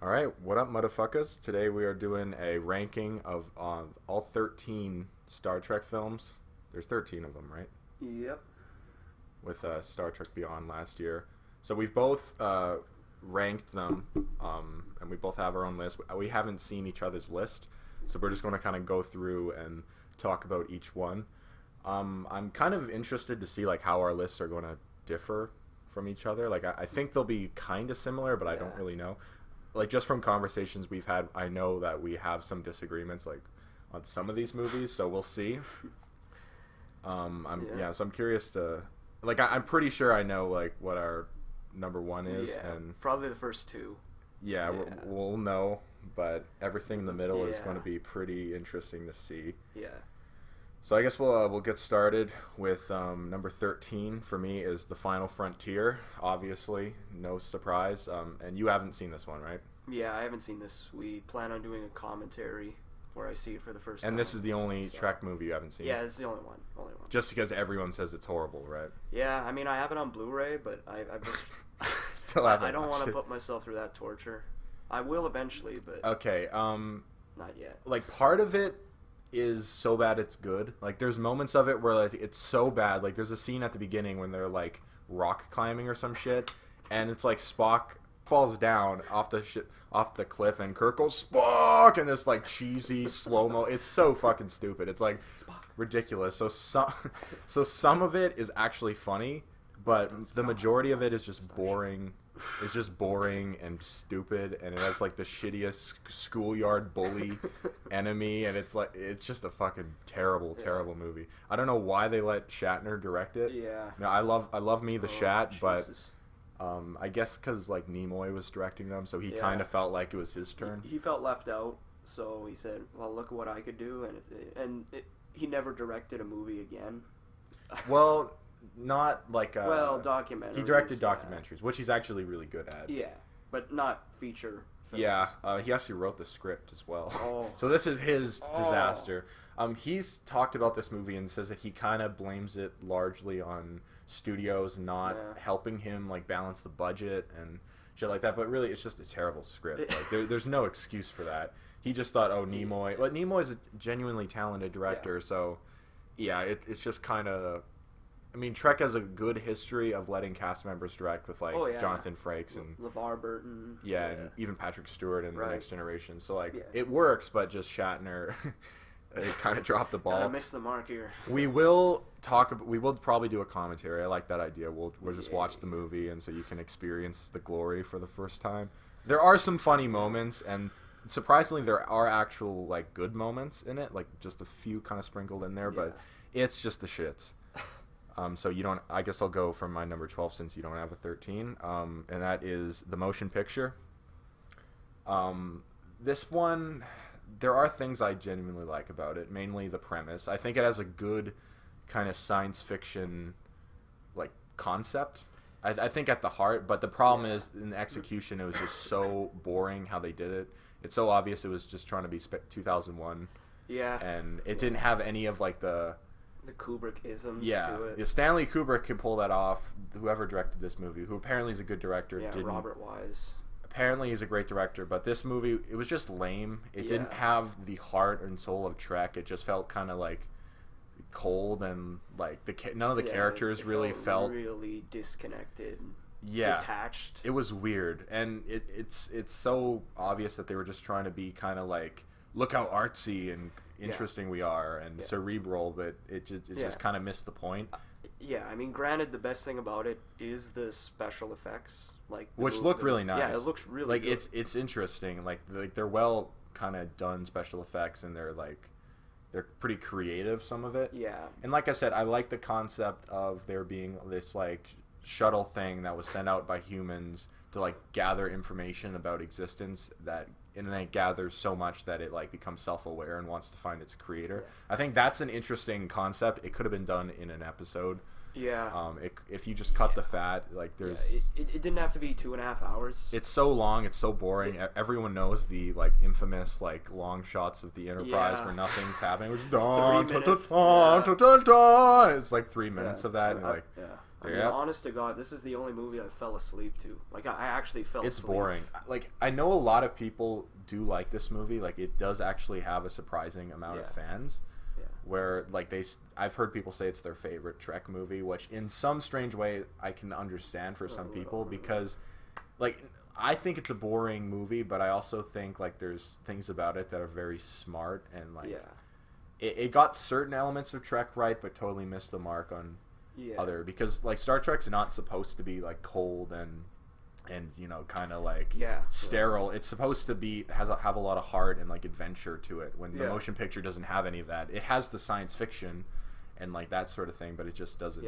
All right, what up, motherfuckers? Today we are doing a ranking of all 13 Star Trek films. There's 13 of them, right? Yep. With Star Trek Beyond last year. So we've both ranked them, and we both have our own list. We haven't seen each other's list, so we're just going to kind of go through and talk about each one. I'm kind of interested to see like how our lists are going to differ from each other. Like I think they'll be kind of similar, but I don't really know. Like just from conversations we've had, I know that we have some disagreements like on some of these movies, so we'll see. So I'm curious to like I'm pretty sure I know like what our number one is, and probably the first two. We'll know, but everything in the middle is going to be pretty interesting to see. Yeah. So I guess we'll get started with number 13 for me is The Final Frontier. Obviously, no surprise. And you haven't seen this one, right? Yeah, I haven't seen this. We plan on doing a commentary where I see it for the first time. And this is the only Trek movie you haven't seen? Yeah, it's the only one. Just because everyone says it's horrible, right? Yeah, I mean, I have it on Blu-ray, but I've just... Still haven't I don't want to watched it. put myself through that torture. I will eventually, but... Okay, not yet. Like, part of it is so bad it's good. Like, there's moments of it where like it's so bad. Like, there's a scene at the beginning when they're like rock climbing or some shit, and it's like Spock falls down off the cliff, and Kirk goes Spock, and this like cheesy slow mo. It's so fucking stupid. It's like Spock. Ridiculous. So some of it is actually funny, but the majority of it is just boring. It's just boring and stupid, and it has like the shittiest schoolyard bully enemy, and it's just a fucking terrible movie. I don't know why they let Shatner direct it. Yeah. No, I love me the Shat, Jesus. but I guess because like Nimoy was directing them, so he kind of felt like it was his turn. He felt left out, so he said, "Well, look at what I could do," and he never directed a movie again. Well. Not like documentaries. He directed documentaries, which he's actually really good at. Yeah, but not feature films. Yeah, he actually wrote the script as well. Oh. So this is his disaster. He's talked about this movie and says that he kind of blames it largely on studios not helping him like balance the budget and shit like that. But really, it's just a terrible script. Like there's no excuse for that. He just thought, oh, Nimoy. But Nimoy's a genuinely talented director, so yeah, it's just kind of. I mean, Trek has a good history of letting cast members direct with, like, Jonathan Frakes and... LeVar Burton. Yeah, and even Patrick Stewart in The Next Generation. So, like, it works, but just Shatner, it kind of dropped the ball. I missed the mark here. We will probably do a commentary. I like that idea. We'll just watch the movie, and so you can experience the glory for the first time. There are some funny moments, and surprisingly, there are actual, like, good moments in it. Like, just a few kind of sprinkled in there, but it's just the shits. So you don't. I guess I'll go from my number 12 since you don't have a 13, and that is the motion picture. This one, there are things I genuinely like about it. Mainly the premise. I think it has a good kind of science fiction, like concept. I think at the heart, but the problem is in the execution. It was just so boring how they did it. It's so obvious it was just trying to be 2001. Yeah. And it didn't have any of like the Kubrick-isms to it. Yeah, Stanley Kubrick can pull that off. Whoever directed this movie, who apparently is a good director. Yeah, Robert Wise. Apparently he's a great director, but this movie, it was just lame. It didn't have the heart and soul of Trek. It just felt kind of like cold and like none of the characters really felt really disconnected. Detached. It was weird, and it's so obvious that they were just trying to be kind of like, look how artsy and interesting we are and cerebral, but it just kind of missed the point. Yeah, I mean, granted, the best thing about it is the special effects, like which look really nice. Yeah, it looks really like good. it's interesting. Like they're well kind of done special effects, and they're pretty creative. Some of it. Yeah. And like I said, I like the concept of there being this like shuttle thing that was sent out by humans to like gather information about existence and then it gathers so much that it like becomes self-aware and wants to find its creator. I think that's an interesting concept. It could have been done in an episode. Yeah. If you just cut the fat, like there's. It didn't have to be 2.5 hours. It's so long. It's so boring. Everyone knows the like infamous like long shots of the Enterprise where nothing's happening. Which it's like 3 minutes of that. And you're like, I mean, honest to God, this is the only movie I fell asleep to. Like, I actually fell asleep. It's boring. Like, I know a lot of people do like this movie. Like, it does actually have a surprising amount of fans. Yeah. Where, like, I've heard people say it's their favorite Trek movie, which in some strange way I can understand for some people because, like, I think it's a boring movie, but I also think, like, there's things about it that are very smart and, like, it got certain elements of Trek right, but totally missed the mark on other, because, like, Star Trek's not supposed to be, like, cold and you know, kind of like sterile. It's supposed to be have a lot of heart and, like, adventure to it, when the motion picture doesn't have any of that. It has the science fiction and, like, that sort of thing, but it just doesn't.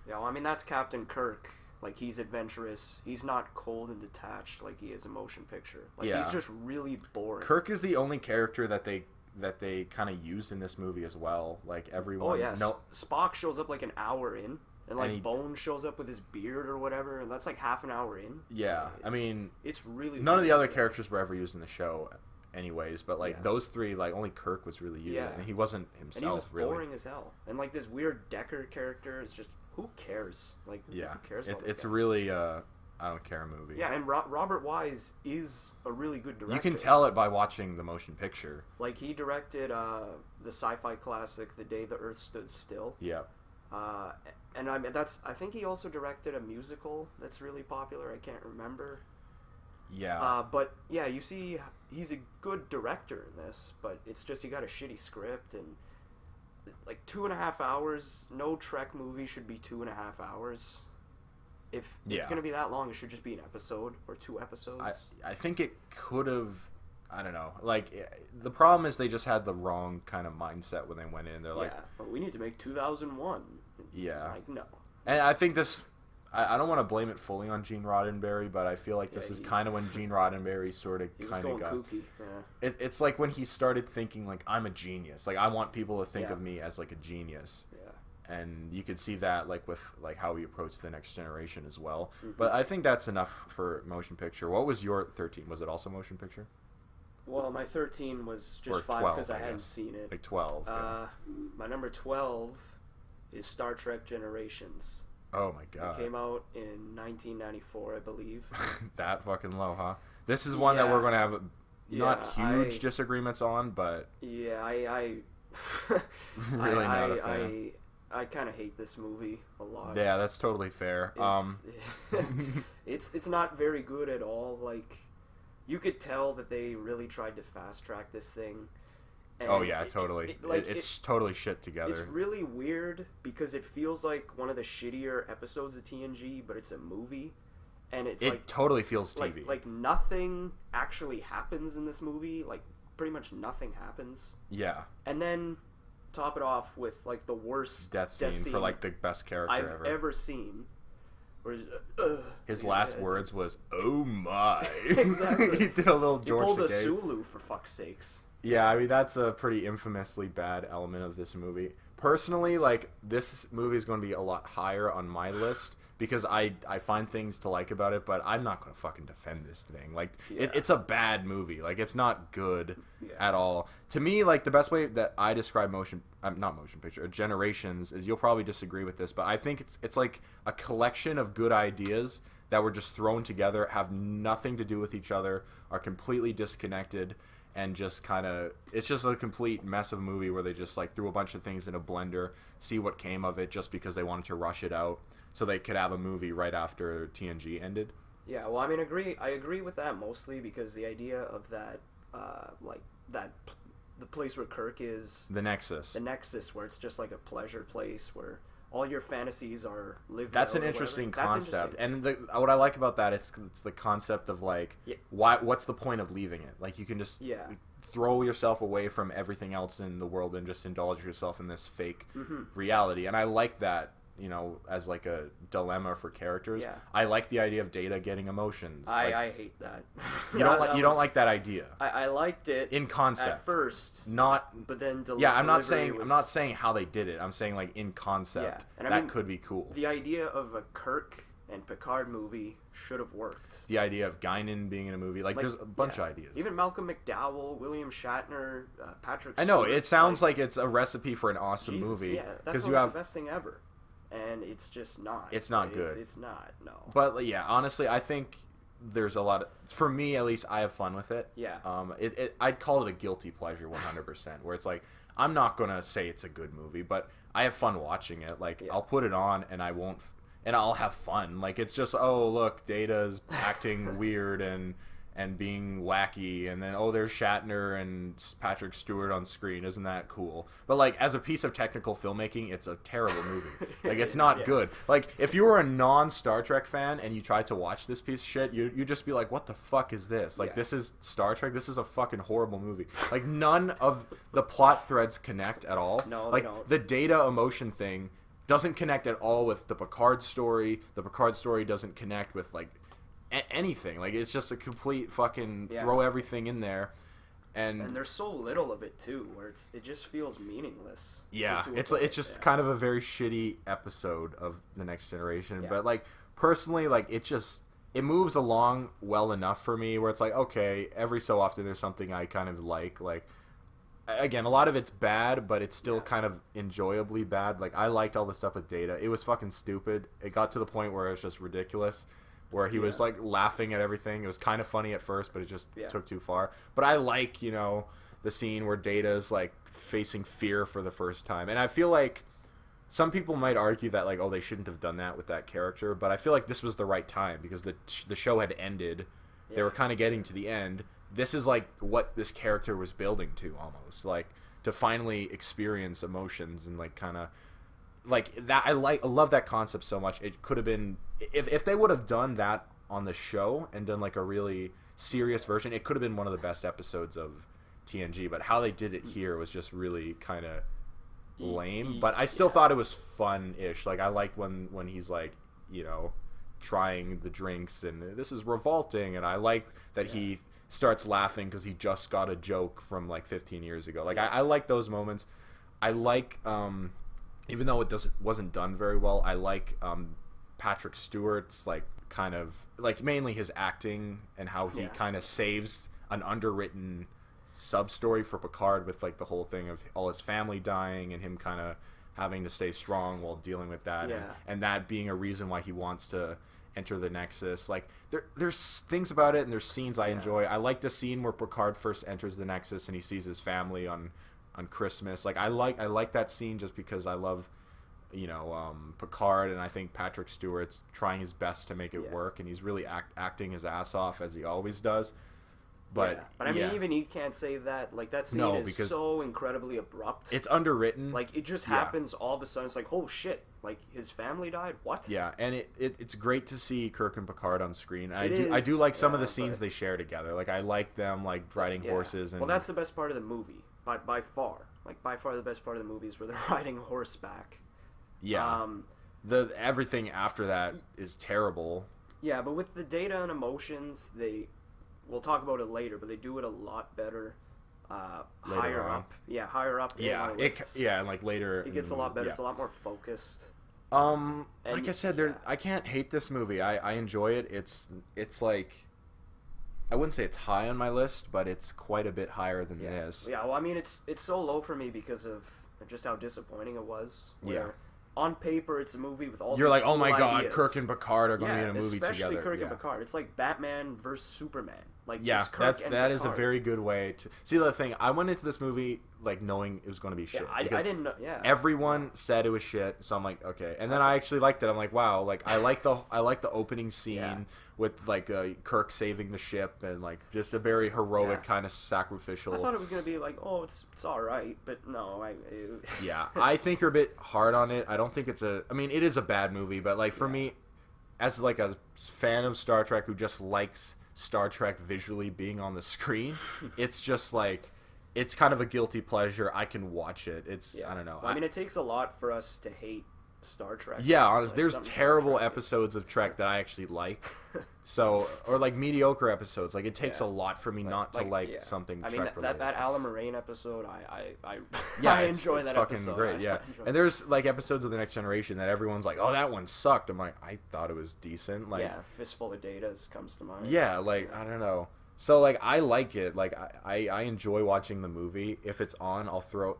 Well, I mean, that's Captain Kirk. Like, he's adventurous. He's not cold and detached like he is a motion picture. Like, he's just really boring. Kirk is the only character that they kind of used in this movie as well. Like, everyone. Spock shows up like an hour in, and like Bones shows up with his beard or whatever, and that's like half an hour in. Yeah, I mean, it's really none of the other characters were ever used in the show, anyways. But like those three, like, only Kirk was really used, and he wasn't himself. And he was really boring as hell. And like this weird Decker character is just, who cares? Like, who cares? It's really I don't care movie. Yeah, and Robert Wise is a really good director. You can tell it by watching the motion picture. Like, he directed the sci-fi classic The Day the Earth Stood Still. Yeah. And I think he also directed a musical that's really popular. I can't remember. Yeah. But yeah, you see, he's a good director in this, but it's just, he got a shitty script, and like 2.5 hours. No Trek movie should be 2.5 hours. If it's going to be that long, it should just be an episode or 2 episodes. I think it could have. I don't know. Like, the problem is they just had the wrong kind of mindset when they went in. They're like, but we need to make 2001. Yeah. Like, no. And I think this, I don't want to blame it fully on Gene Roddenberry, but I feel like this is kind of when Gene Roddenberry sort of kind of got kooky. Yeah. It's like when he started thinking, like, I'm a genius. Like, I want people to think of me as, like, a genius. Yeah. And you could see that, like, with, like, how he approached The Next Generation as well. But I think that's enough for motion picture. What was your 13? Was it also motion picture? Well, my 13 was just 5 because I hadn't seen it. Like 12. My number 12 is Star Trek Generations. Oh my god. It came out in 1994, I believe. That fucking low, huh? This is one that we're going to have not huge disagreements on, but... Yeah, I really not a fan. I kind of hate this movie a lot. Yeah, that's totally fair. It's not very good at all. Like, you could tell that they really tried to fast track this thing. And totally. It's totally shit together. It's really weird because it feels like one of the shittier episodes of TNG, but it's a movie, and it totally feels TV. Like nothing actually happens in this movie. Like, pretty much nothing happens. Yeah. And then top it off with, like, the worst death scene for, like, the best character I've ever seen. His last words was, "Oh my!" Exactly. He did a little George. He pulled a Sulu, for fuck's sakes. Yeah, I mean, that's a pretty infamously bad element of this movie. Personally, like, this movie is going to be a lot higher on my list because I find things to like about it, but I'm not going to fucking defend this thing. Like, it's a bad movie. Like, it's not good at all. To me, like, the best way that I describe Generations is, you'll probably disagree with this, but I think it's like a collection of good ideas that were just thrown together, have nothing to do with each other, are completely disconnected, and just kind of, it's just a complete mess of a movie where they just, like, threw a bunch of things in a blender, see what came of it, just because they wanted to rush it out so they could have a movie right after TNG ended. Yeah, well, I mean, I agree with that mostly because the idea of that, the place where Kirk is... The Nexus, where it's just like a pleasure place where all your fantasies are lived That's out an interesting whatever. concept. And what I like about that, it's the concept of, like, what's the point of leaving it? Like, you can just throw yourself away from everything else in the world and just indulge yourself in this fake reality. And I like that, you know, as, like, a dilemma for characters. Yeah. I like the idea of Data getting emotions. I hate that. You don't like that idea. I liked it in concept at first, but then I'm not saying how they did it. I'm saying, like, in concept, and that could be cool. The idea of a Kirk and Picard movie should have worked. The idea of Guinan being in a movie, like there's a bunch of ideas. Even Malcolm McDowell, William Shatner, Patrick Stewart. I know, it sounds like it's a recipe for an awesome movie. Yeah, that's the best thing ever. and it's just not. It's not good. It's not. No. But yeah, honestly, I think there's a lot of, for me at least, I have fun with it. Yeah. I'd call it a guilty pleasure 100%, where it's like, I'm not gonna say it's a good movie, but I have fun watching it. Like, I'll put it on and and I'll have fun. Like, it's just, oh look, Data's acting weird and being wacky, and then, oh, there's Shatner and Patrick Stewart on screen. Isn't that cool? But, like, as a piece of technical filmmaking, it's a terrible movie. Like, it's not good. Like, if you were a non-Star Trek fan and you tried to watch this piece of shit, you'd just be like, what the fuck is this? Like, this is Star Trek? This is a fucking horrible movie. Like, none of the plot threads connect at all. No, like, they don't. the Data emotion thing doesn't connect at all with the Picard story. The Picard story doesn't connect with, like, anything. Like, it's just a complete fucking throw everything in there, and there's so little of it too, where it just feels meaningless. Yeah, to it's a point, just kind of a very shitty episode of The Next Generation. Yeah. But, like, personally, like, it moves along well enough for me, where it's like, okay, every so often there's something I kind of like again, a lot of it's bad, but it's still kind of enjoyably bad. Like, I liked all the stuff with Data. It was fucking stupid. It got to the point where it was just ridiculous, where he was, like, laughing at everything. It was kind of funny at first, but it just took too far. But I like, you know, the scene where Data's, like, facing fear for the first time. And I feel like some people might argue that, like, oh, they shouldn't have done that with that character. But I feel like this was the right time, because the show had ended. Yeah. They were kind of getting to the end. This is, like, what this character was building to, almost. Like, to finally experience emotions and, like, kind of... Like, that, I love that concept so much. It could have been, if they would have done that on the show and done, like, a really serious version, it could have been one of the best episodes of TNG. But how they did it here was just really kind of lame. But I still thought it was fun-ish. Like, I liked when he's, like, you know, trying the drinks, and this is revolting, and I like that he starts laughing because he just got a joke from, like, 15 years ago. Like, I like those moments. I like, even though it wasn't done very well, I like Patrick Stewart's, like, kind of, like, mainly his acting and how he kind of saves an underwritten sub-story for Picard with, like, the whole thing of all his family dying and him kind of having to stay strong while dealing with that, and that being a reason why he wants to enter the Nexus. Like, there's things about it, and there's scenes I enjoy. I like the scene where Picard first enters the Nexus and he sees his family on Christmas. Like, I like that scene just because I love, you know, Picard, and I think Patrick Stewart's trying his best to make it work, and he's really acting his ass off, as he always does. But I mean, even you can't say that. Like, that scene is so incredibly abrupt. It's underwritten. Like, it just happens all of a sudden. It's like, oh shit! Like, his family died. What? Yeah, and it's great to see Kirk and Picard on screen. I do like some of the scenes they share together. Like, I like them, like, riding horses. And well, that's the best part of the movie, by far. Like, by far the best part of the movie is where they're riding horseback. Yeah. Everything after that is terrible. Yeah, but with the Data and emotions, we'll talk about it later, but they do it a lot better higher up. Yeah, higher up. Yeah, and, like, later it gets a lot better. It's a lot more focused. Like I said, I can't hate this movie. I enjoy it. It's like, I wouldn't say it's high on my list, but it's quite a bit higher than this. Yeah, well, I mean, it's so low for me because of just how disappointing it was. On paper, it's a movie with all. You're like, cool oh my god, ideas. Kirk and Picard are going to be in a movie together. Especially Kirk and Picard. It's like Batman versus Superman. Like, yeah, it's Kirk and that Picard. is a very good way to see the thing. I went into this movie like knowing it was going to be shit. I didn't know. Yeah, everyone said it was shit, so I'm like, okay. And then I actually liked it. I'm like, wow, like I like the opening scene with, like, Kirk saving the ship, and, like, just a very heroic kind of sacrificial. I thought it was gonna be like, oh, it's all right, but no, yeah, I think you're a bit hard on it. I don't think it's I mean, it is a bad movie, but, like, for me, as, like, a fan of Star Trek who just likes Star Trek visually being on the screen, it's just like, it's kind of a guilty pleasure. I can watch it. I don't know. Well, I mean, it takes a lot for us to hate Star Trek. Yeah, honestly, there's terrible episodes of Trek that I actually like. So, or, like, mediocre episodes. Like, it takes a lot for me not to like something Trek related. I mean, that Alan Moraine episode, I enjoy that fucking episode. Great, yeah. And there's, like, episodes of The Next Generation that everyone's like, oh, that one sucked. I'm like, I thought it was decent. Like, Fistful of Datas comes to mind. Yeah, like, I don't know. So like I like it. Like I enjoy watching the movie. If it's on,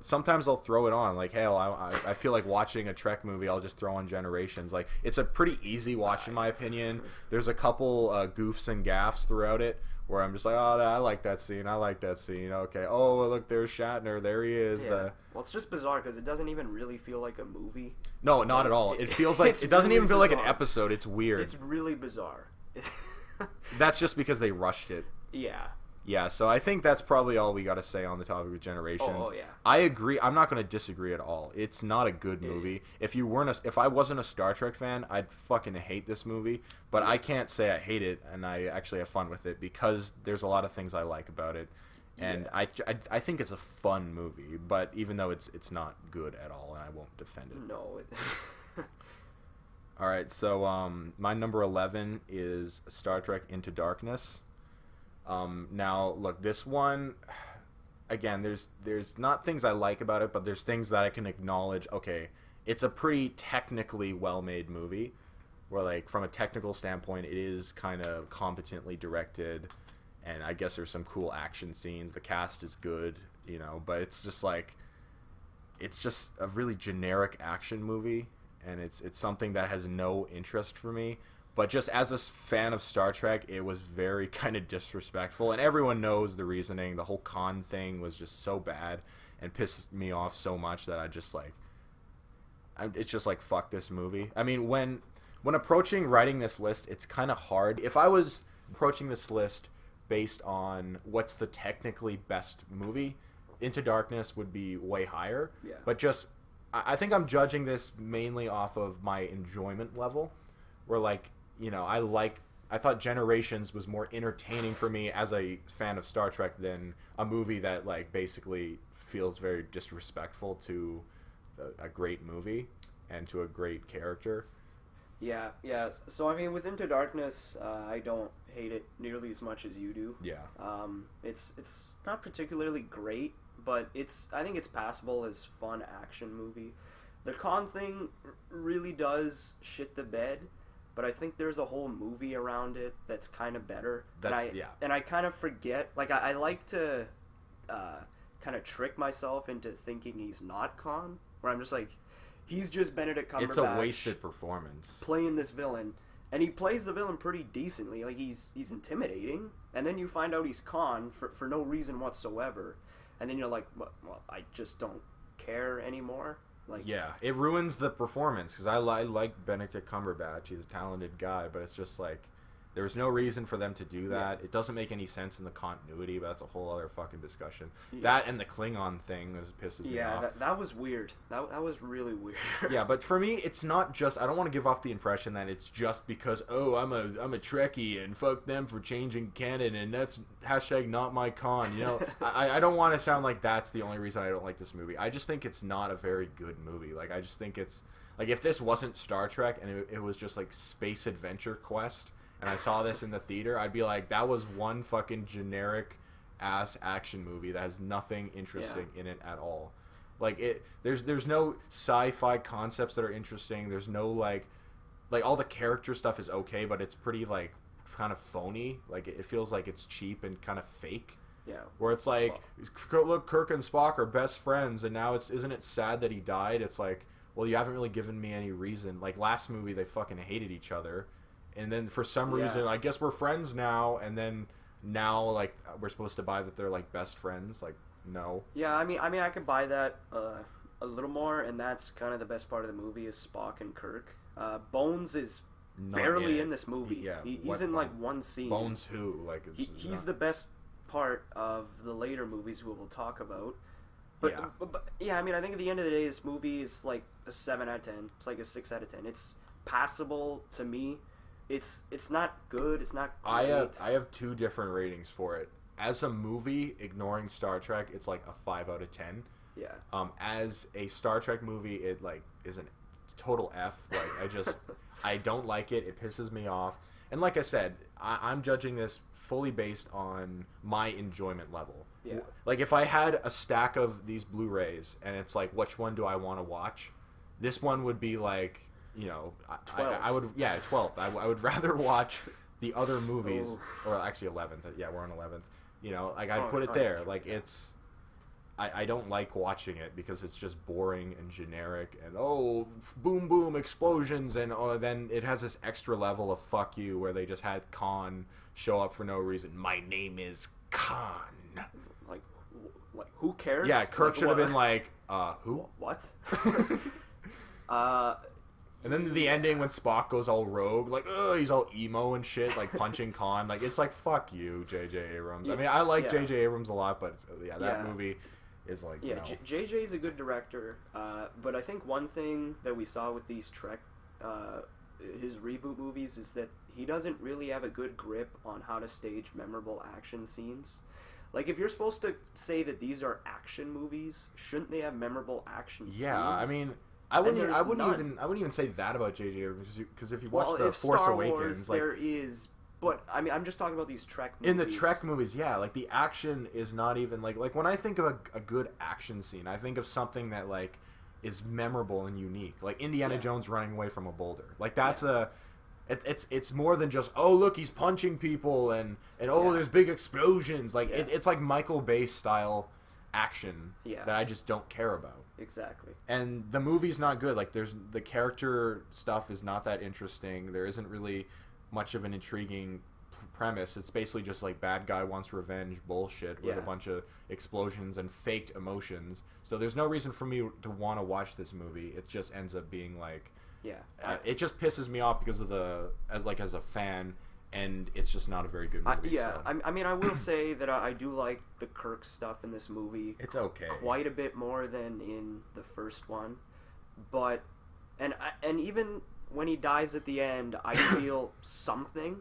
sometimes I'll throw it on. Like hell, I feel like watching a Trek movie. I'll just throw on Generations. Like it's a pretty easy watch in my opinion. There's a couple goofs and gaffs throughout it where I'm just like, oh, I like that scene. I like that scene. Okay. Oh, look, there's Shatner. There he is. Yeah. Well, it's just bizarre because it doesn't even really feel like a movie. No, not at all. It feels like it doesn't really even feel like an bizarre. episode. It's weird. It's really bizarre. That's just because they rushed it. Yeah. Yeah, so I think that's probably all we got to say on the topic of Generations. Oh, yeah. I agree. I'm not going to disagree at all. It's not a good movie. If I wasn't a Star Trek fan, I'd fucking hate this movie. But I can't say I hate it, and I actually have fun with it because there's a lot of things I like about it, and I think it's a fun movie. But even though it's not good at all, and I won't defend it. No. All right, so my number 11 is Star Trek Into Darkness. Now look, this one, again, there's not things I like about it, but there's things that I can acknowledge. Okay, it's a pretty technically well-made movie, where like from a technical standpoint, it is kind of competently directed, and I guess there's some cool action scenes. The cast is good, but it's just a really generic action movie, and it's something that has no interest for me. But just as a fan of Star Trek, it was very kind of disrespectful. And everyone knows the reasoning. The whole Khan thing was just so bad and pissed me off so much that it's just like, fuck this movie. I mean, when approaching writing this list, it's kind of hard. If I was approaching this list based on what's the technically best movie, Into Darkness would be way higher. Yeah. But just, I think I'm judging this mainly off of my enjoyment level. Where like, I thought Generations was more entertaining for me as a fan of Star Trek than a movie that like basically feels very disrespectful to a great movie and to a great character. Yeah. So I mean, with Into Darkness, I don't hate it nearly as much as you do. Yeah. It's not particularly great, but I think it's passable as fun action movie. The Khan thing really does shit the bed. But I think there's a whole movie around it that's kind of better. And I kind of forget. Like, I like to kind of trick myself into thinking he's not Khan. Where I'm just like, he's just Benedict Cumberbatch. It's a wasted performance. Playing this villain. And he plays the villain pretty decently. Like, he's intimidating. And then you find out he's Khan for no reason whatsoever. And then you're like, well, I just don't care anymore. Like, yeah, it ruins the performance because I like Benedict Cumberbatch. He's a talented guy, but it's just like there was no reason for them to do that. Yeah. It doesn't make any sense in the continuity, but that's a whole other fucking discussion. Yeah. That and the Klingon thing pisses me off. Yeah, that was weird. That was really weird. Yeah, but for me, it's not just. I don't want to give off the impression that it's just because I'm a Trekkie and fuck them for changing canon and that's hashtag not my con. I don't want to sound like that's the only reason I don't like this movie. I just think it's not a very good movie. Like I just think it's like if this wasn't Star Trek and it was just like Space Adventure Quest. And I saw this in the theater, I'd be like, that was one fucking generic ass action movie that has nothing interesting in it at all. Like there's no sci-fi concepts that are interesting. There's no like all the character stuff is okay, but it's pretty like kind of phony. Like it feels like it's cheap and kind of fake. Yeah. Where it's like, look, Kirk and Spock are best friends, and now isn't it sad that he died? It's like, well, you haven't really given me any reason. Like last movie, they fucking hated each other. And then for some reason, I guess we're friends now. And then now, like, we're supposed to buy that they're like best friends. Like, no. Yeah, I mean, I can buy that a little more, and that's kind of the best part of the movie is Spock and Kirk. Bones is barely in this movie. He's in like one scene. Bones who? Like, he's the best part of the later movies we will talk about. But I mean, I think at the end of the day, this movie is like a 7 out of 10. It's like a 6 out of 10. It's passable to me. It's not good. It's not great. I have 2 different ratings for it. As a movie, ignoring Star Trek, it's like a 5 out of 10. Yeah. As a Star Trek movie, it like is a total F. Like I don't like it. It pisses me off. And like I said, I'm judging this fully based on my enjoyment level. Yeah. Like if I had a stack of these Blu-rays and it's like, which one do I want to watch? This one would be like, I would 12th. I would rather watch the other movies, Oof. or actually 11th. Yeah, we're on 11th. You know, like I'd Oh, put it oh, there. yeah, Like yeah. it's. I don't like watching it because it's just boring and generic and oh boom boom explosions and then it has this extra level of fuck you where they just had Khan show up for no reason. My name is Khan. Like, who cares? Yeah, Kirk should have what- been like, who? What? And then the ending when Spock goes all rogue, like, he's all emo and shit, like punching Khan. Like, it's like, fuck you, J.J. Abrams. I mean, I like Yeah. J.J. Abrams a lot, but that Yeah. movie is like, Yeah, no. JJ's a good director, but I think one thing that we saw with these Trek, his reboot movies, is that he doesn't really have a good grip on how to stage memorable action scenes. Like, if you're supposed to say that these are action movies, shouldn't they have memorable action scenes? Yeah, I mean, I And wouldn't there's none. even say that about J.J. Abrams because if you watch Well, the if Force Star Awakens, Wars, like there is, but I mean, I'm just talking about these Trek movies. in the Trek movies, yeah, like the action is not even like when I think of a good action scene, I think of something that like is memorable and unique, like Indiana Yeah. Jones running away from a boulder. Like that's it's more than just oh look he's punching people and oh Yeah. there's big explosions. Like Yeah. it's like Michael Bay style action Yeah. that I just don't care about. Exactly. And the movie's not good. Like there's the character stuff is not that interesting. There isn't really much of an intriguing premise. It's basically just like bad guy wants revenge bullshit with a Yeah. bunch of explosions and faked emotions. So there's no reason for me to want to watch this movie. It just ends up being like Yeah. it just pisses me off because of as a fan, and it's just not a very good movie. Yeah, so. I mean, I will say that I do like the Kirk stuff in this movie It's okay. quite a bit more than in the first one, but and even when he dies at the end, I feel something,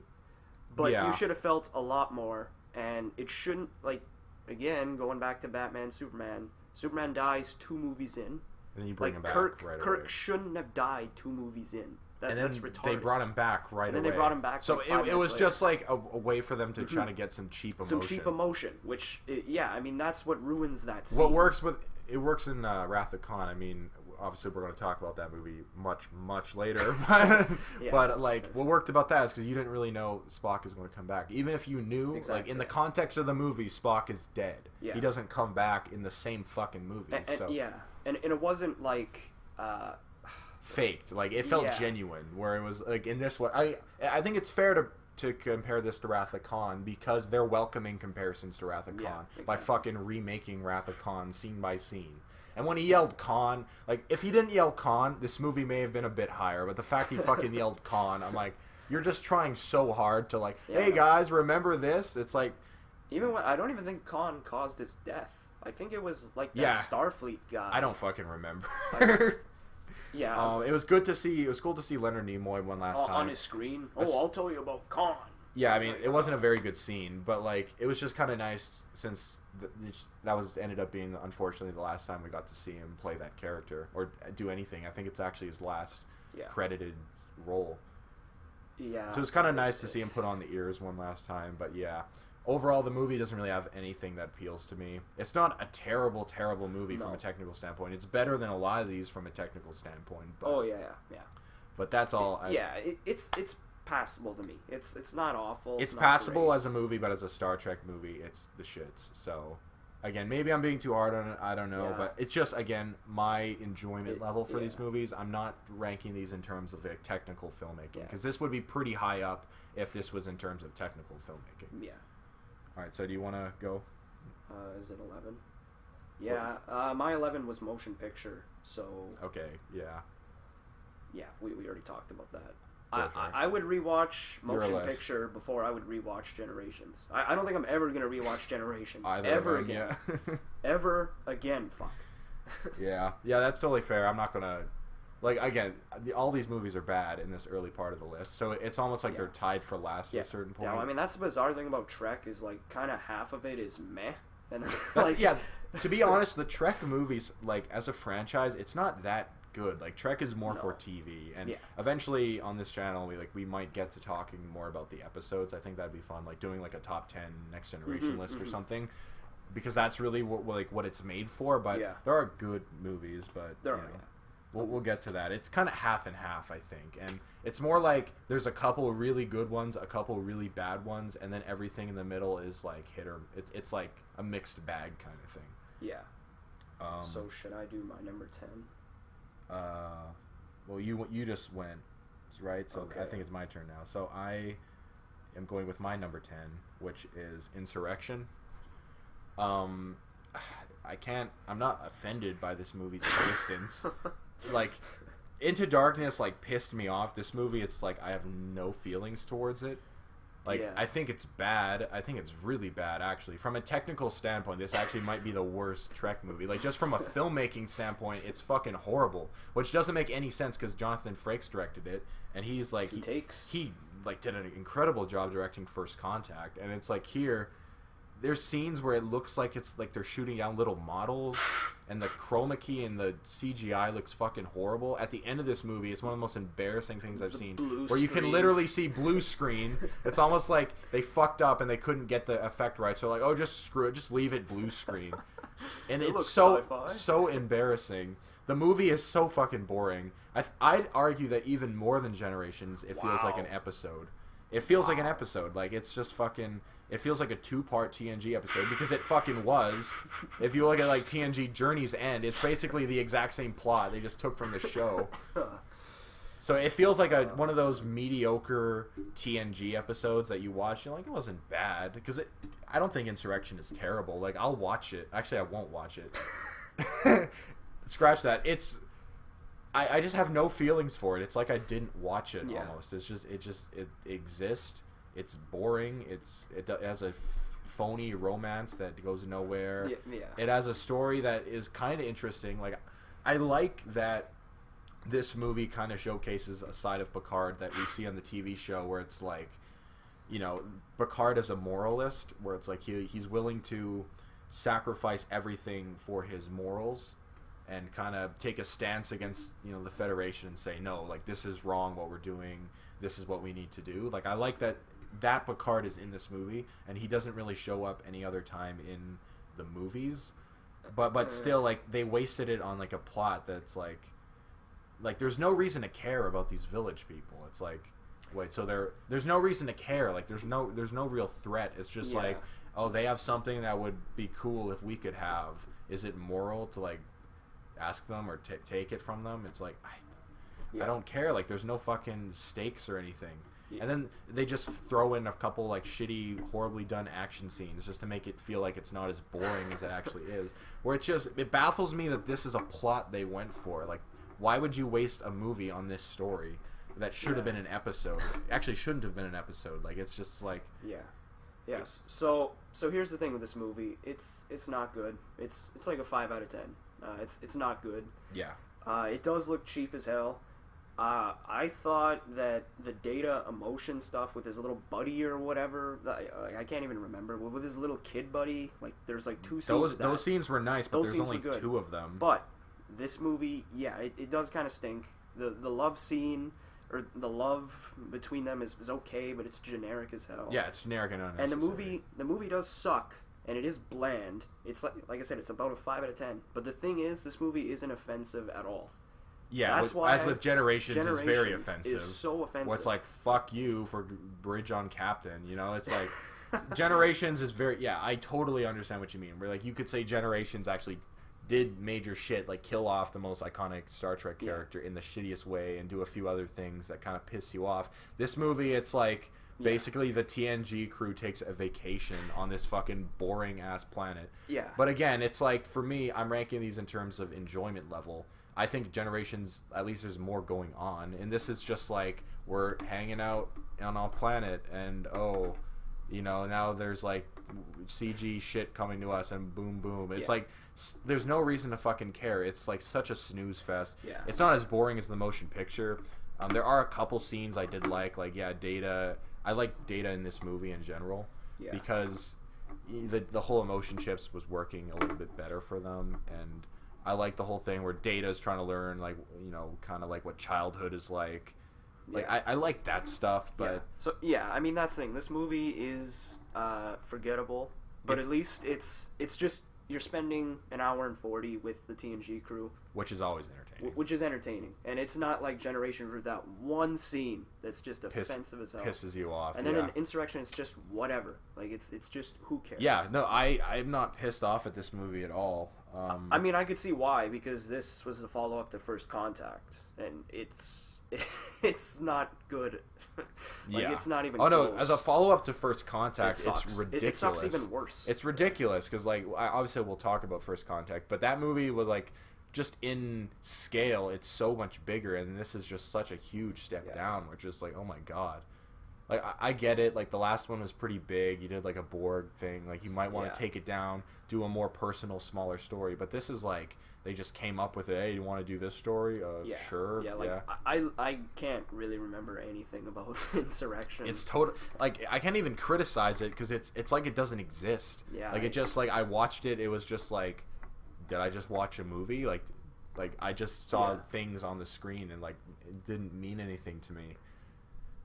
but Yeah. you should have felt a lot more, and it shouldn't like again going back to Batman Superman. Superman dies 2 movies in. And then you bring Like him back Kirk, right Kirk away. shouldn't have died 2 movies in. And then That's retarded. they brought him back right And away. then they brought him back, So like, 5 it minutes was later. just like a way for them to try to get some cheap emotion. Some cheap emotion, which yeah, I mean that's what ruins that scene. What works in Wrath of Khan. I mean, obviously we're going to talk about that movie much later. Yeah. But like, what worked about that is because you didn't really know Spock is going to come back. Even if you knew, like Exactly. in the context of the movie, Spock is dead. Yeah. He doesn't come back in the same fucking movie. and, so yeah, and it wasn't like faked. Like it felt Yeah. genuine. Where it was like in this one, I think it's fair to compare this to Wrath of Khan because they're welcoming comparisons to Wrath of Yeah, Khan by exactly. fucking remaking Wrath of Khan scene by scene. And when he yelled Khan, like if he didn't yell Khan, this movie may have been a bit higher. But the fact he fucking yelled Khan, I'm like, you're just trying so hard to like, hey Yeah. guys, remember this? It's like, even when I don't even think Khan caused his death. I think it was like that Yeah. Starfleet guy. I don't fucking remember. Yeah, It was good to see. It was cool to see Leonard Nimoy one last time. on his screen. That's- Oh, I'll tell you about Khan. Yeah, I mean, it wasn't a very good scene, but like, it was just kind of nice since that was ended up being unfortunately the last time we got to see him play that character or do anything. I think it's actually his last Yeah. credited role. Yeah. So it's kind of nice to see him put on the ears one last time. But yeah, overall, the movie doesn't really have anything that appeals to me. It's not a terrible movie from No. a technical standpoint. It's better than a lot of these from a technical standpoint. But, Oh yeah. but that's all. Yeah, it's passable to me. It's not awful. It's not passable great. as a movie, but as a Star Trek movie, it's the shits. So, again, maybe I'm being too hard on it. I don't know, Yeah. but it's just again my enjoyment level for these yeah. movies. I'm not ranking these in terms of like technical filmmaking because Yes. this would be pretty high up if this was in terms of technical filmmaking. Yeah. All right, so do you want to go? Is it 11? Yeah. My 11 was motion picture. So Okay, yeah. yeah, we already talked about that. So fair. I would rewatch Your Motion list. Picture before I would rewatch Generations. I don't think I'm ever gonna rewatch Generations Either ever of them, again. yeah. Ever again. Fuck. Yeah, that's totally fair. I'm not gonna like again. All these movies are bad in this early part of the list, so it's almost like Yeah. they're tied for last at a certain point. Yeah, well, I mean that's the bizarre thing about Trek is like kind of half of it is meh, and That's, like yeah, to be honest, the Trek movies, like as a franchise, it's not that good. Like Trek is more No. for TV, and Yeah. eventually on this channel, we might get to talking more about the episodes. I think that'd be fun, like doing like a top 10 Next Generation list or something, because that's really what it's made for. But Yeah. there are good movies, but there you are. know. Yeah. We'll get to that. It's kind of half and half, I think, and it's more like there's a couple really good ones, a couple really bad ones, and then everything in the middle is like hit or it's like a mixed bag kind of thing. Yeah. So should I do my number 10? Well, you just went, right? So Okay. I think it's my turn now. So I am going with my number 10, which is Insurrection. I'm not offended by this movie's existence. Like, Into Darkness, like, pissed me off. This movie, it's like, I have no feelings towards it. Like, Yeah. I think it's bad. I think it's really bad, actually. From a technical standpoint, this actually might be the worst Trek movie. Like, just from a filmmaking standpoint, it's fucking horrible. Which doesn't make any sense, because Jonathan Frakes directed it, and he's, like... He like, did an incredible job directing First Contact, and it's, like, here... There's scenes where it looks like it's like they're shooting down little models, and the chroma key and the CGI looks fucking horrible. At the end of this movie, it's one of the most embarrassing things I've seen, where you can literally see blue screen. It's almost like they fucked up and they couldn't get the effect right, so like, oh, just screw it, just leave it blue screen. And it's so embarrassing. The movie is so fucking boring. I'd argue that even more than Generations, it feels like an episode. It feels like an episode. Like, it's just fucking... It feels like a 2-part TNG episode, because it fucking was. If you look at, like, TNG Journey's End, it's basically the exact same plot they just took from the show. So it feels like one of those mediocre TNG episodes that you watch, you're like, it wasn't bad. Because I don't think Insurrection is terrible. Like, I'll watch it. Actually, I won't watch it. Scratch that. I just have no feelings for it. It's like I didn't watch it almost. It exists. It's boring. It has a phony romance that goes nowhere. Yeah. It has a story that is kind of interesting. Like, I like that this movie kind of showcases a side of Picard that we see on the TV show, where it's like, you know, Picard is a moralist, where it's like he's willing to sacrifice everything for his morals and kind of take a stance against, you know, the Federation and say, no, like, this is wrong what we're doing. This is what we need to do. Like, I like that Picard is in this movie, and he doesn't really show up any other time in the movies. But still, like, they wasted it on, like, a plot that's, like, there's no reason to care about these village people. It's like, wait, so there's no reason to care. Like, there's no real threat. It's just like, oh, they have something that would be cool if we could have. Is it moral to, like, ask them or take it from them? It's like, I don't care. Like, there's no fucking stakes or anything. And then they just throw in a couple, like, shitty, horribly done action scenes just to make it feel like it's not as boring as it actually is. Where it baffles me that this is a plot they went for. Like, why would you waste a movie on this story that should have been an episode? Actually, shouldn't have been an episode. Like, it's just like... Yeah. So here's the thing with this movie. It's not good. It's like a 5 out of 10. It's not good. Yeah. It does look cheap as hell. I thought that the Data emotion stuff with his little buddy or whatever, I can't even remember, with his little kid buddy, like, there's like 2 scenes. Those scenes were nice, but there's only 2 of them. But this movie, it does kind of stink. The love scene, or the love between them is okay, but it's generic as hell. Yeah, it's generic and unnecessary. And the movie does suck, and it is bland. It's like I said, it's about a 5 out of 10. But the thing is, this movie isn't offensive at all. Yeah, that's why as with Generations is very offensive. Is so offensive. Where it's like, fuck you for Bridge on Captain, you know? It's like, Generations is very... Yeah, I totally understand what you mean. Where, like, you could say Generations actually did major shit, like kill off the most iconic Star Trek character in the shittiest way and do a few other things that kind of piss you off. This movie, it's like... Basically, the TNG crew takes a vacation on this fucking boring-ass planet. Yeah. But again, it's like, for me, I'm ranking these in terms of enjoyment level. I think Generations, at least there's more going on. And this is just like, we're hanging out on a planet, and, oh, you know, now there's, like, CG shit coming to us, and boom, boom. It's like, there's no reason to fucking care. It's, like, such a snooze fest. Yeah. It's not as boring as the motion picture. There are a couple scenes I did like, Data... I like Data in this movie in general because the whole emotion chips was working a little bit better for them, and I like the whole thing where Data's trying to learn, like, you know, kind of like what childhood is like. Like, I like that stuff, but... So, I mean, that's the thing. This movie is forgettable, but at least it's just... you're spending an hour and 40 with the TNG crew, which is always entertaining. which is entertaining, and it's not like Generations with that one scene that's just offensive as hell, pisses you off. and then in Insurrection, it's just whatever. Like it's just who cares? Yeah, no, I'm not pissed off at this movie at all. I mean, I could see why, because this was the follow up to First Contact, and it's not good. It's not even. Oh close. no! As a follow up to First Contact, it's ridiculous. It sucks even worse. It's ridiculous because like obviously we'll talk about First Contact, but that movie was like just in scale, it's so much bigger, and this is just such a huge step down. We're just like, oh my god. Like I get it. Like the last one was pretty big. You did like a Borg thing. Like you might want to take it down, do a more personal, smaller story. But this is like they just came up with it. Hey, you want to do this story? Sure. Yeah. Like I can't really remember anything about Insurrection. It's total. Like I can't even criticize it because it's like it doesn't exist. Yeah. Like it just like I watched it. It was just like, did I just watch a movie? Like I just saw things on the screen and like it didn't mean anything to me.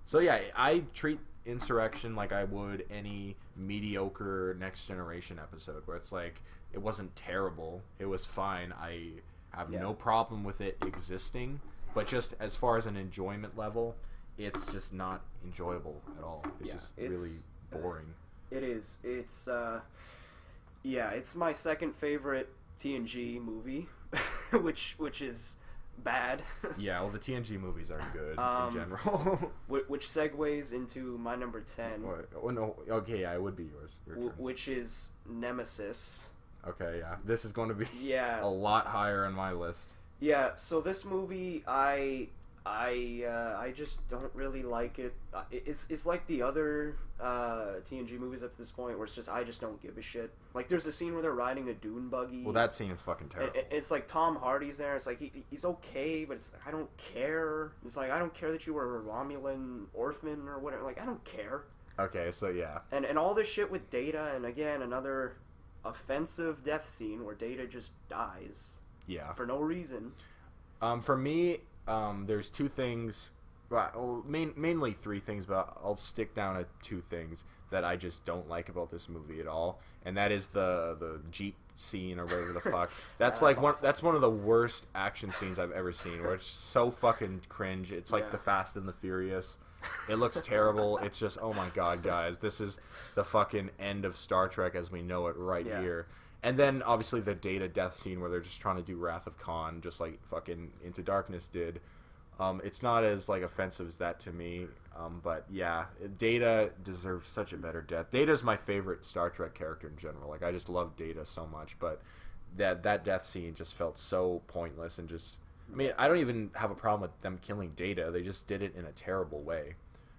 So yeah, I treat Insurrection like I would any mediocre Next Generation episode, where it's like it wasn't terrible, it was fine. I have no problem with it existing, but just as far as an enjoyment level, it's just not enjoyable at all. It's just really boring. It is. It's it's my second favorite TNG movie, which is bad. Yeah, well, the TNG movies aren't good in general. Which segues into my number 10. Oh no, okay, yeah, it would be yours. Which is Nemesis. Okay, yeah, this is going to be a lot higher on my list. Yeah, so this movie, I just don't really like it. It's like the other TNG movies up to this point, where it's just I just don't give a shit. Like there's a scene where they're riding a dune buggy. Well, that scene is fucking terrible. It's like Tom Hardy's there. It's like he's okay, but it's I don't care. It's like I don't care that you were a Romulan orphan or whatever. Like I don't care. Okay, so yeah. And all this shit with Data, and again another offensive death scene where Data just dies. Yeah. For no reason. For me, there's two things, well, mainly three things, but I'll stick down to two things that I just don't like about this movie at all, and that is the Jeep scene or whatever the fuck. That's like that's one of the worst action scenes I've ever seen, where it's so fucking cringe. It's like the Fast and the Furious. It looks terrible. It's just, oh my god, guys, this is the fucking end of Star Trek as we know it here. And then, obviously, the Data death scene where they're just trying to do Wrath of Khan, just like fucking Into Darkness did. It's not as, like, offensive as that to me. But, yeah, Data deserves such a better death. Data's my favorite Star Trek character in general. Like, I just love Data so much. But that death scene just felt so pointless and just... I mean, I don't even have a problem with them killing Data. They just did it in a terrible way.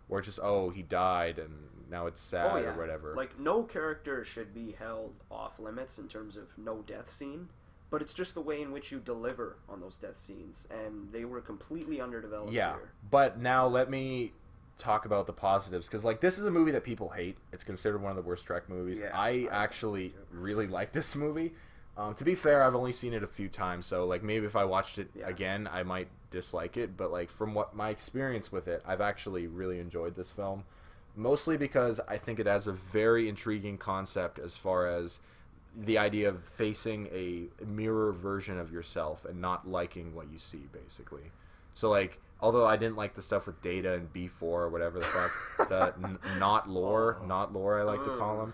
Where it's just, oh, he died, and now it's sad or whatever. Like, no character should be held off limits in terms of no death scene, but it's just the way in which you deliver on those death scenes, and they were completely underdeveloped here. But now let me talk about the positives, because, like, this is a movie that people hate. It's considered one of the worst Trek movies. Yeah, I actually really like this movie. To be fair, I've only seen it a few times, so like maybe if I watched it again, I might dislike it. But like from what my experience with it, I've actually really enjoyed this film, mostly because I think it has a very intriguing concept as far as the idea of facing a mirror version of yourself and not liking what you see, basically. So like, although I didn't like the stuff with Data and B4 or whatever the fuck, the not lore I like to call him.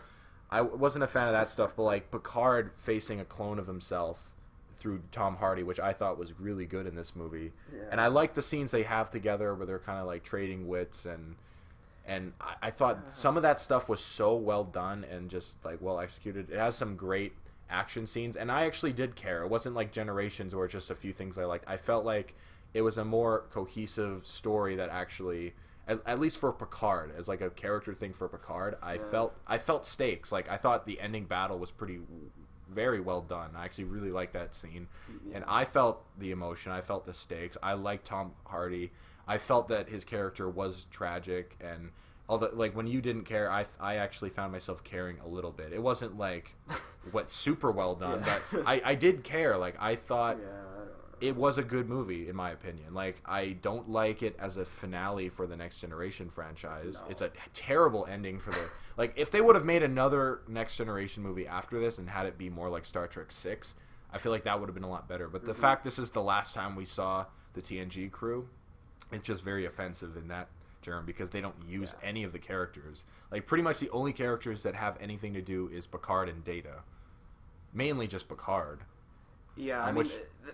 I wasn't a fan of that stuff, but like Picard facing a clone of himself through Tom Hardy, which I thought was really good in this movie. Yeah. And I like the scenes they have together where they're kind of like trading wits, and I thought some of that stuff was so well done and just like well executed. It has some great action scenes, and I actually did care. It wasn't like Generations where just a few things I liked. I felt like it was a more cohesive story that actually... At least for Picard, as like a character thing for Picard, I felt stakes. Like I thought the ending battle was very well done. I actually really liked that scene, and I felt the emotion. I felt the stakes. I liked Tom Hardy. I felt that his character was tragic, and although like when you didn't care, I actually found myself caring a little bit. It wasn't like what super well done, but I did care. Like I thought. It was a good movie, in my opinion. Like, I don't like it as a finale for the Next Generation franchise. No. It's a terrible ending for the... Like, if they would have made another Next Generation movie after this and had it be more like Star Trek 6, I feel like that would have been a lot better. But the fact this is the last time we saw the TNG crew, it's just very offensive in that germ because they don't use any of the characters. Like, pretty much the only characters that have anything to do is Picard and Data. Mainly just Picard. Yeah, I mean,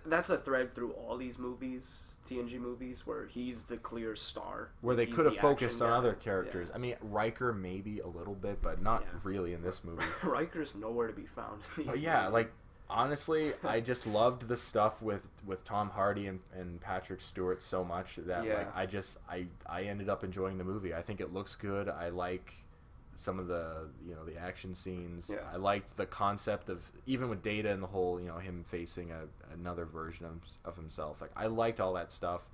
that's a thread through all these movies, TNG movies, where he's the clear star. Where they could have focused on other guy. characters. Yeah. I mean, Riker maybe a little bit, but not really in this movie. Riker's nowhere to be found in these Yeah, movies. like, honestly, I just loved the stuff with Tom Hardy and Patrick Stewart so much that like I ended up enjoying the movie. I think it looks good. I like some of the the action scenes. I liked the concept of, even with Data and the whole him facing another version of himself. Like, I liked all that stuff.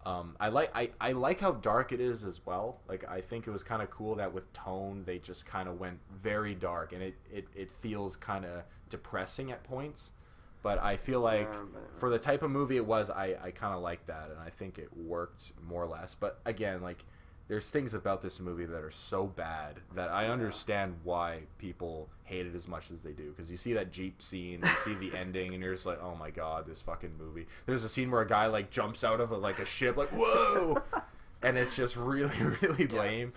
I like how dark it is as well. Like, I think it was kind of cool that with tone they just kind of went very dark, and it feels kind of depressing at points. But I feel like for the type of movie it was, I kind of like that, and I think it worked more or less. But again, like, there's things about this movie that are so bad that I understand why people hate it as much as they do. Because you see that Jeep scene, you see the ending, and you're just like, oh my god, this fucking movie. There's a scene where a guy like jumps out of a ship, like, whoa, and it's just really, really lame.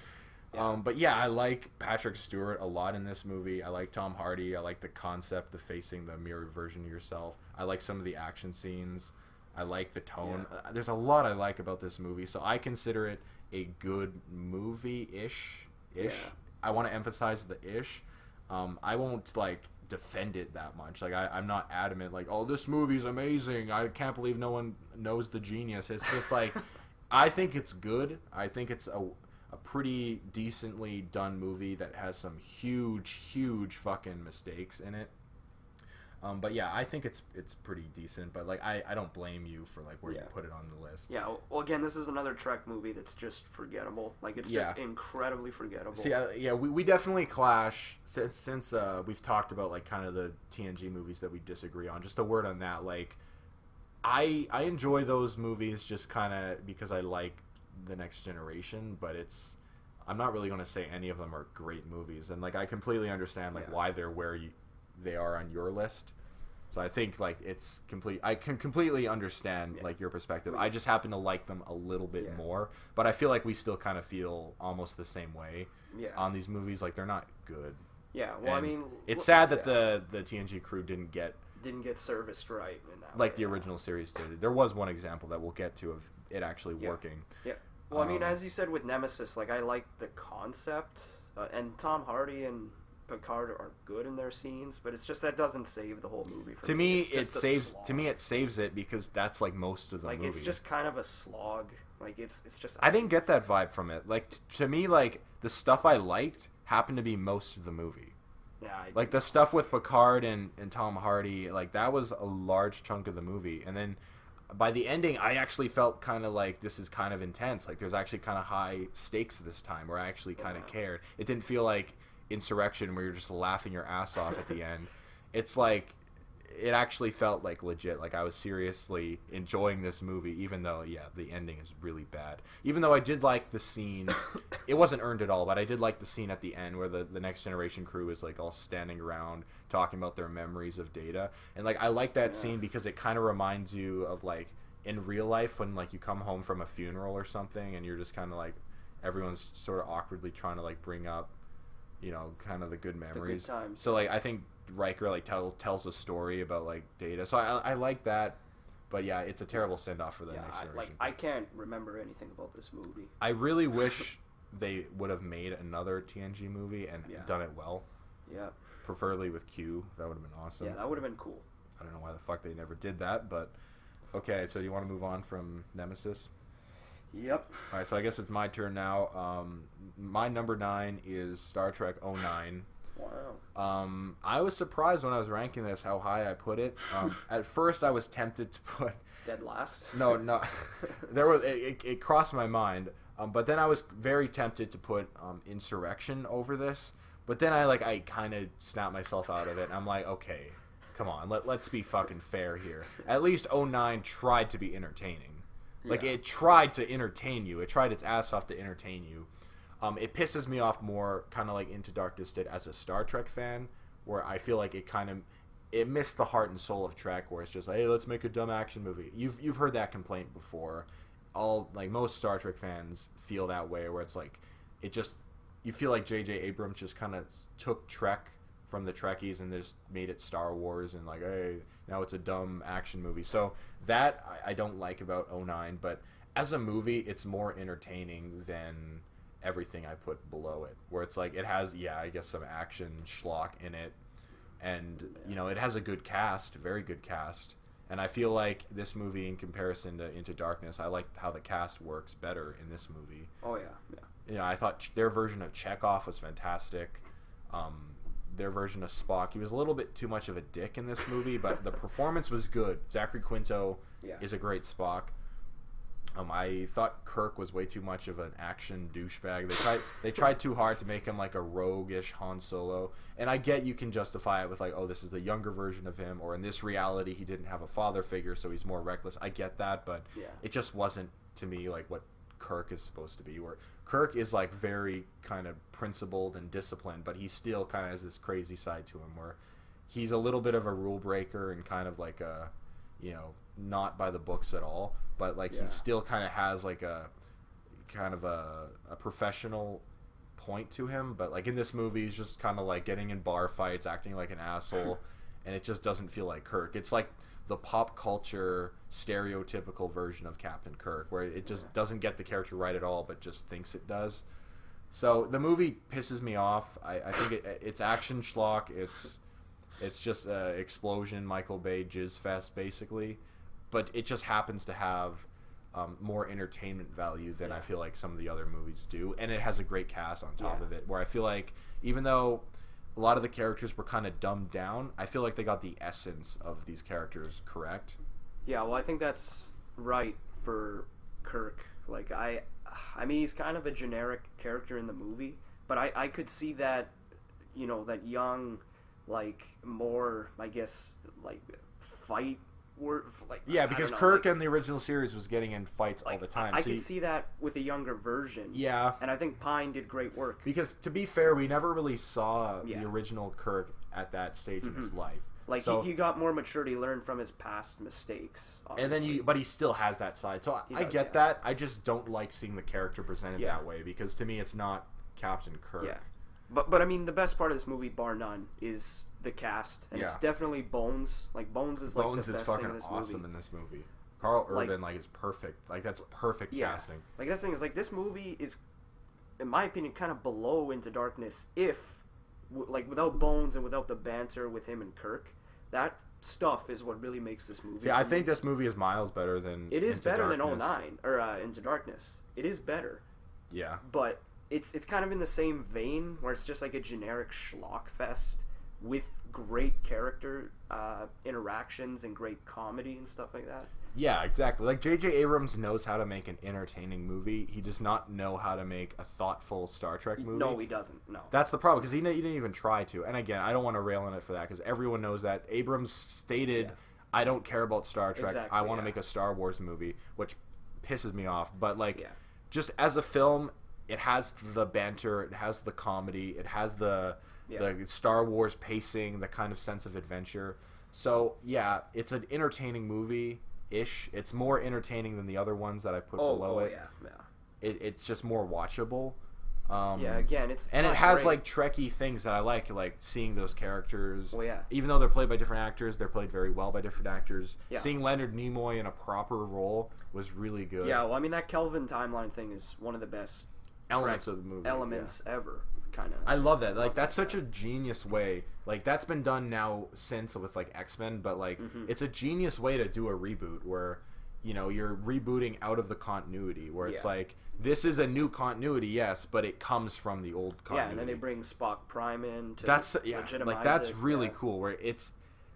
But yeah, I like Patrick Stewart a lot in this movie. I like Tom Hardy. I like the concept of facing the mirrored version of yourself. I like some of the action scenes. I like the tone. There's a lot I like about this movie, so I consider it a good movie-ish. I want to emphasize the ish. I won't like defend it that much. Like, I'm not adamant like, oh, this movie's amazing, I can't believe no one knows the genius. It's just like, I think it's good. I think it's a pretty decently done movie that has some huge fucking mistakes in it. But yeah, I think it's pretty decent. But like, I don't blame you for like where you put it on the list. Yeah. Well, again, this is another Trek movie that's just forgettable. Like, it's just incredibly forgettable. See, we definitely clash since we've talked about like kind of the TNG movies that we disagree on. Just a word on that. Like, I enjoy those movies just kind of because I like the Next Generation, but I'm not really going to say any of them are great movies. And like, I completely understand like why they're where they are on your list. So I think like it's complete. I can completely understand like your perspective. I just happen to like them a little bit more, but I feel like we still kind of feel almost the same way on these movies. Like, they're not good. Yeah, well, And I mean, it's sad that the TNG crew didn't get serviced right in that like way, the original series did. There was one example that we'll get to of it actually working. Yeah. Well, I mean, as you said with Nemesis, like, I like the concept, and Tom Hardy and Picard are good in their scenes, but it's just that doesn't save the whole movie for me. It saves it because that's like most of the movie. It's just kind of a slog. Like, it's just I didn't get that vibe from it. Like, to me, like, the stuff I liked happened to be most of the movie. Yeah, like the stuff with Picard and Tom Hardy, like, that was a large chunk of the movie. And then by the ending, I actually felt kind of like this is kind of intense. Like, there's actually kind of high stakes this time where I actually kind of cared. It didn't feel like Insurrection where you're just laughing your ass off at the end. It's like, it actually felt like legit. Like, I was seriously enjoying this movie, even though, the ending is really bad. Even though I did like the scene, it wasn't earned at all, but I did like the scene at the end where the Next Generation crew is like all standing around talking about their memories of Data. And like, I like that scene because it kind of reminds you of like in real life when like you come home from a funeral or something and you're just kind of like, everyone's sort of awkwardly trying to like bring up, kind of the good memories. The good times. So like, I think Riker like tells a story about like Data. So I like that. But yeah, it's a terrible send off for the Next Generation. I can't remember anything about this movie. I really wish they would have made another TNG movie and done it well. Yeah. Preferably with Q. That would have been awesome. Yeah, that would have been cool. I don't know why the fuck they never did that, but okay. So you want to move on from Nemesis? Yep. All right, so I guess it's my turn now. My number 9 is Star Trek 09. Wow. I was surprised when I was ranking this how high I put it. At first, I was tempted to put dead last. No. There was it crossed my mind, but then I was very tempted to put Insurrection over this. But then I kind of snapped myself out of it. And I'm like, okay, come on, let's be fucking fair here. At least 09 tried to be entertaining. Like, it tried to entertain you. It tried its ass off to entertain you. It pisses me off more, kind of like Into Darkness did, as a Star Trek fan, where I feel like it missed the heart and soul of Trek, where it's just like, hey, let's make a dumb action movie. You've heard that complaint before. Most Star Trek fans feel that way, where it's like, you feel like J.J. Abrams just kind of took Trek from the Trekkies and just made it Star Wars, and like, hey, now it's a dumb action movie. So that I don't like about '09, but as a movie, it's more entertaining than everything I put below it, where it's like, it has, I guess, some action schlock in it, and it has a good cast, very good cast, and I feel like this movie, in comparison to Into Darkness, I like how the cast works better in this movie. Oh yeah. I thought their version of Chekhov was fantastic. Their version of Spock, he was a little bit too much of a dick in this movie, but the performance was good. Zachary Quinto is a great Spock. I thought Kirk was way too much of an action douchebag. They tried too hard to make him like a roguish Han Solo, and I get you can justify it with like, oh, this is the younger version of him, or in this reality he didn't have a father figure, so he's more reckless. I get that, but it just wasn't, to me, like what Kirk is supposed to be. Where Kirk is like very kind of principled and disciplined, but he still kind of has this crazy side to him where he's a little bit of a rule breaker and kind of like a, not by the books at all, but like he still kind of has like a kind of a professional point to him. But like in this movie, he's just kind of like getting in bar fights, acting like an asshole, and it just doesn't feel like Kirk. It's like the pop culture stereotypical version of Captain Kirk, where it just doesn't get the character right at all, but just thinks it does. So the movie pisses me off. I think it's action schlock. It's just explosion, Michael Bay jizz fest, basically. But it just happens to have more entertainment value than I feel like some of the other movies do. And it has a great cast on top of it, where I feel like even though a lot of the characters were kind of dumbed down, I feel like they got the essence of these characters correct. Yeah, well, I think that's right for Kirk. Like, I mean, he's kind of a generic character in the movie, but I could see that, that young, like, more, I guess, like, fight word, like, because Kirk in the original series was getting in fights all the time. I could see that with a younger version. Yeah. And I think Pine did great work. Because, to be fair, we never really saw the original Kirk at that stage in his life. Like, so, he got more maturity, learned from his past mistakes, obviously. And then but he still has that side. So I get that. I just don't like seeing the character presented that way, because to me it's not Captain Kirk. Yeah. But I mean, the best part of this movie, bar none, is the cast, and it's definitely Bones. Like, Bones is like the best thing in this movie. Awesome in this movie. Carl Urban is perfect. Like, that's perfect casting. Like, that's the thing is, like, this movie is, in my opinion, kind of below Into Darkness. Without Bones and without the banter with him and Kirk, that stuff is what really makes this movie. Yeah, I think this movie is miles better than. It is better than '09 or Into Darkness. It is better. Yeah. But it's kind of in the same vein, where it's just like a generic schlock fest with great character interactions and great comedy and stuff like that. Yeah, exactly. Like, J.J. Abrams knows how to make an entertaining movie. He does not know how to make a thoughtful Star Trek movie. No, he doesn't. No. That's the problem, because he didn't even try to. And again, I don't want to rail on it for that, because everyone knows that. Abrams stated, I don't care about Star Trek. Exactly, I want to make a Star Wars movie, which pisses me off. But, like, just as a film, it has the banter, it has the comedy, it has the Star Wars pacing, the kind of sense of adventure. So, yeah, it's an entertaining movie-ish. It's more entertaining than the other ones that I put below it. It's just more watchable. Again, it's and it has, great. like, Trekky things that I like seeing those characters. Oh, yeah. Even though they're played by different actors, they're played very well by different actors. Yeah. Seeing Leonard Nimoy in a proper role was really good. Yeah, well, I mean, that Kelvin timeline thing is one of the best elements of the movie. Ever. Kind of. I love that. Like, that's such a genius way. Like, that's been done now since with, like, X-Men, but, like, it's a genius way to do a reboot where, you're rebooting out of the continuity, where it's like, this is a new continuity, yes, but it comes from the old continuity. Yeah, and then they bring Spock Prime in to legitimize like, that's it. really cool, where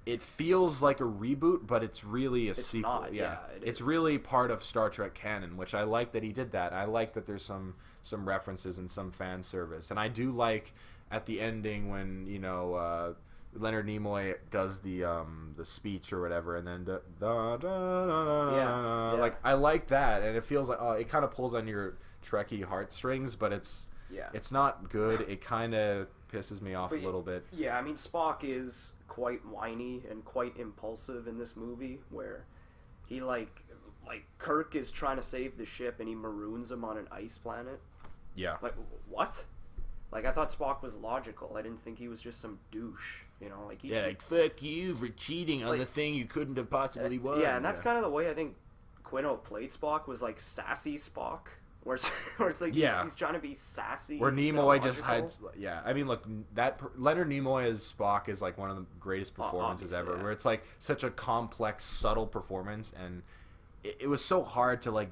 it feels like a reboot, but it's really a sequel. Not. It's really part of Star Trek canon, which I like that he did that. I like that there's some references and some fan service, and I do like at the ending when Leonard Nimoy does the speech or whatever, and then like, I like that, and it feels like it kind of pulls on your Trekkie heartstrings, but it's Yeah. It's not good. It kind of pisses me off a little bit. Yeah, I mean, Spock is quite whiny and quite impulsive in this movie, where he, like Kirk is trying to save the ship and he maroons him on an ice planet. Yeah. Like, what? Like, I thought Spock was logical. I didn't think he was just some douche, you know? Like, like, fuck you for cheating on the thing you couldn't have possibly won. Yeah, and that's kind of the way I think Quino played Spock, was like sassy Spock, where it's like he's trying to be sassy. Where Nimoy just had, I mean, look, Leonard Nimoy as Spock is like one of the greatest performances ever. Yeah. Where it's like such a complex, subtle performance, and it was so hard to like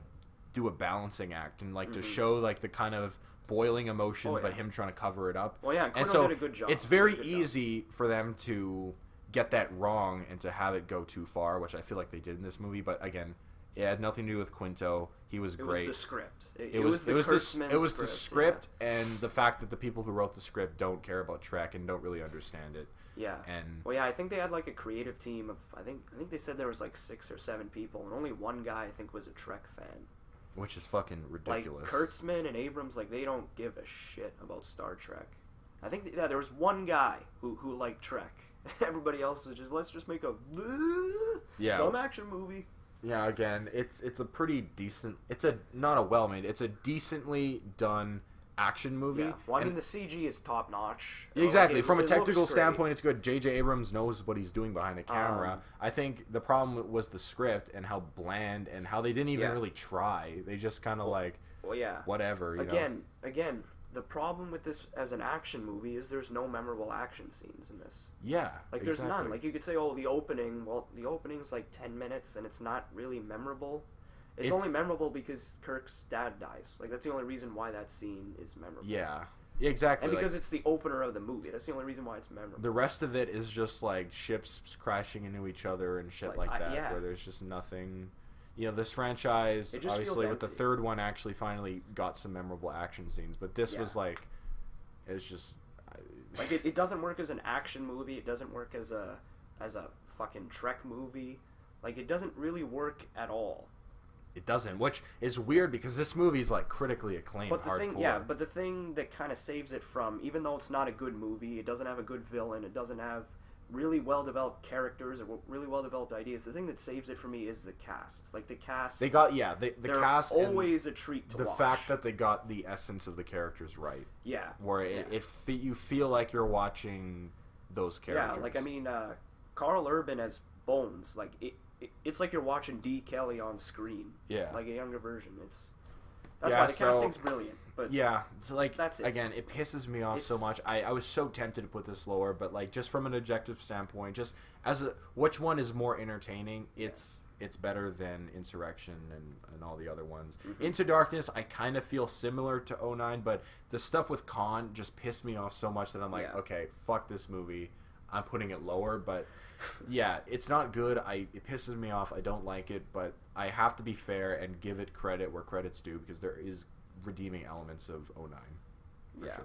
do a balancing act and like to show like the kind of boiling emotions, but him trying to cover it up. Well, yeah, and Quino so did a good job. It's very easy for them to get that wrong and to have it go too far, which I feel like they did in this movie. But again, it had nothing to do with Quinto. He was great. It was the script. It was the script and the fact that the people who wrote the script don't care about Trek and don't really understand it. Yeah. And I think they had like a creative team of I think they said there was like 6 or 7 people, and only one guy I think was a Trek fan. Which is fucking ridiculous. Like Kurtzman and Abrams, like they don't give a shit about Star Trek. I think there was one guy who liked Trek. Everybody else was just, let's just make a dumb action movie. Yeah, again, it's a pretty decent. It's not a well-made. It's a decently done action movie. Yeah. Well, I mean, the CG is top notch. Exactly. From a technical standpoint, it's good. J.J. Abrams knows what he's doing behind the camera. I think the problem was the script and how bland and how they didn't even really try. They just kind of whatever. Again, the problem with this as an action movie is there's no memorable action scenes in this. Yeah. Like, there's none. Like, you could say, the opening. Well, the opening's like 10 minutes and it's not really memorable. It's only memorable because Kirk's dad dies. Like, that's the only reason why that scene is memorable. Yeah, exactly. And because it's the opener of the movie. That's the only reason why it's memorable. The rest of it is just, like, ships crashing into each other and shit like that, where there's just nothing... this franchise, obviously, with the third one, actually finally got some memorable action scenes. But this was, like... It's just... Like, it doesn't work as an action movie. It doesn't work as a fucking Trek movie. Like, it doesn't really work at all. It doesn't, which is weird because this movie is like critically acclaimed. But the thing that kind of saves it from, even though it's not a good movie, it doesn't have a good villain, it doesn't have really well developed characters or really well developed ideas. The thing that saves it for me is the cast. Like the cast, the cast always a treat to watch. The fact that they got the essence of the characters right. Yeah, where you feel like you're watching those characters. Yeah, like I mean, Carl Urban as Bones, like it's like you're watching D. Kelly on screen. Yeah. Like a younger version. That's why the casting's brilliant. But yeah, it's like, that's it. Again, it pisses me off so much. I was so tempted to put this lower, but like just from an objective standpoint, just which one is more entertaining, it's better than Insurrection and all the other ones. Mm-hmm. Into Darkness, I kind of feel similar to 09, but the stuff with Khan just pissed me off so much that I'm like, okay, fuck this movie. I'm putting it lower, but yeah, it's not good. It pisses me off. I don't like it, but I have to be fair and give it credit where credit's due because there is redeeming elements of 09. Yeah. Sure.